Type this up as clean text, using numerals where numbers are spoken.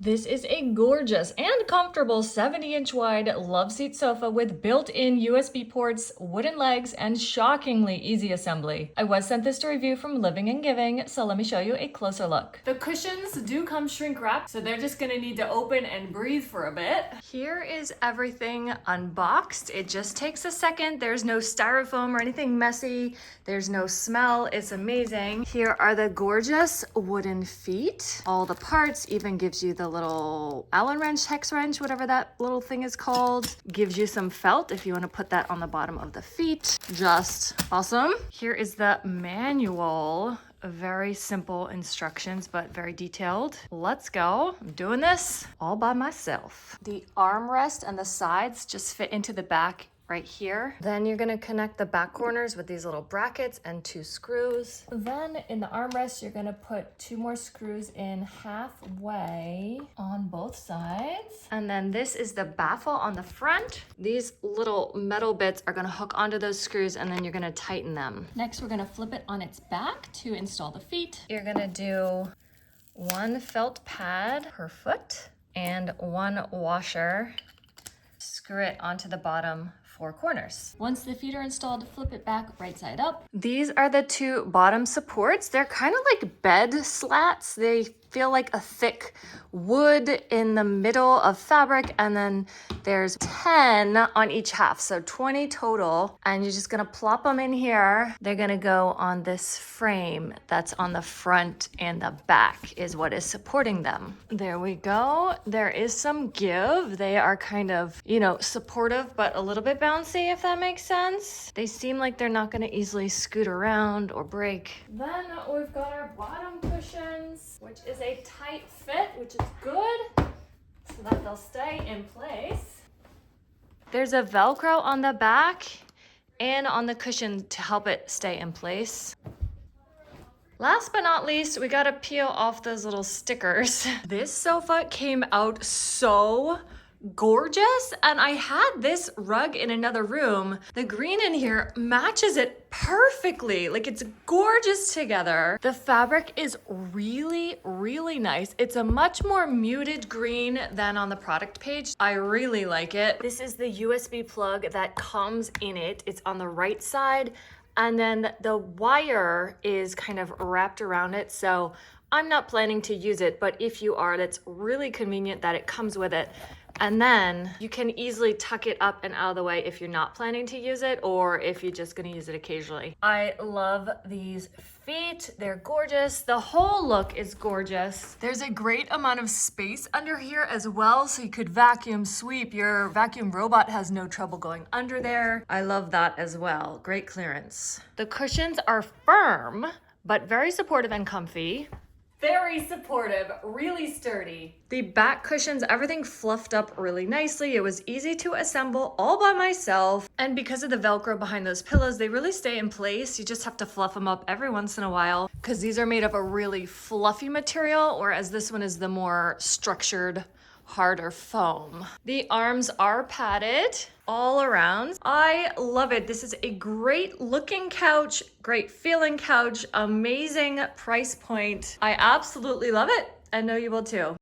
This is a gorgeous and comfortable 70-inch wide Loveseat sofa with built-in USB ports, wooden legs, and shockingly easy assembly. I was sent this to review from Living&Giving, so let me show you a closer look. The cushions do come shrink wrapped, so they're just gonna need to open and breathe for a bit. Here is everything unboxed. It just takes a second. There's no styrofoam or anything messy. There's no smell. It's amazing. Here are the gorgeous wooden feet. All the parts, even gives you the little Allen wrench, hex wrench, whatever that little thing is called. Gives you some felt if you want to put that on the bottom of the feet. Just awesome. Here is the manual. Very simple instructions, but very detailed. Let's go. I'm doing this all by myself. The armrest and the sides just fit into the back right here. Then you're gonna connect the back corners with these little brackets and 2 screws. Then in the armrest, you're gonna put 2 more screws in halfway on both sides. And then this is the baffle on the front. These little metal bits are gonna hook onto those screws and then you're gonna tighten them. Next, we're gonna flip it on its back to install the feet. You're gonna do 1 felt pad per foot and 1 washer. Screw it onto the bottom 4 corners. Once the feet are installed, flip it back right side up. These are the 2 bottom supports. They're kind of like bed slats. They feel like a thick wood in the middle of fabric, and then there's 10 on each half, so 20 total. And you're just gonna plop them in here. They're gonna go on this frame that's on the front, and the back is what is supporting them. There we go. There is some give. They are kind of, you know, supportive, but a little bit bouncy, if that makes sense. They seem like they're not gonna easily scoot around or break. Then we've got our bottom cushions, which is a tight fit, which is good, so that they'll stay in place. There's a Velcro on the back and on the cushion to help it stay in place. Last but not least, we gotta peel off those little stickers. This sofa came out so gorgeous, and I had this rug in another room. The green in here matches it perfectly. Like, it's gorgeous together. The fabric is really, really nice. It's a much more muted green than on the product page. I really like it. This is the USB plug that comes in it. It's on the right side, and then the wire is kind of wrapped around it. So I'm not planning to use it, but if you are, that's really convenient that it comes with it. And then you can easily tuck it up and out of the way if you're not planning to use it, or if you're just gonna use it occasionally. I love these feet. They're gorgeous. The whole look is gorgeous. There's a great amount of space under here as well, so you could vacuum sweep. Your vacuum robot has no trouble going under there. I love that as well. Great clearance. The cushions are firm, but very supportive and comfy. Very supportive, really sturdy. The back cushions, everything fluffed up really nicely. It was easy to assemble all by myself. And because of the Velcro behind those pillows, they really stay in place. You just have to fluff them up every once in a while, because these are made of a really fluffy material, whereas this one is the more structured, harder foam. The arms are padded all around. I love it. This is a great looking couch, great feeling couch, amazing price point. I absolutely love it. I know you will too.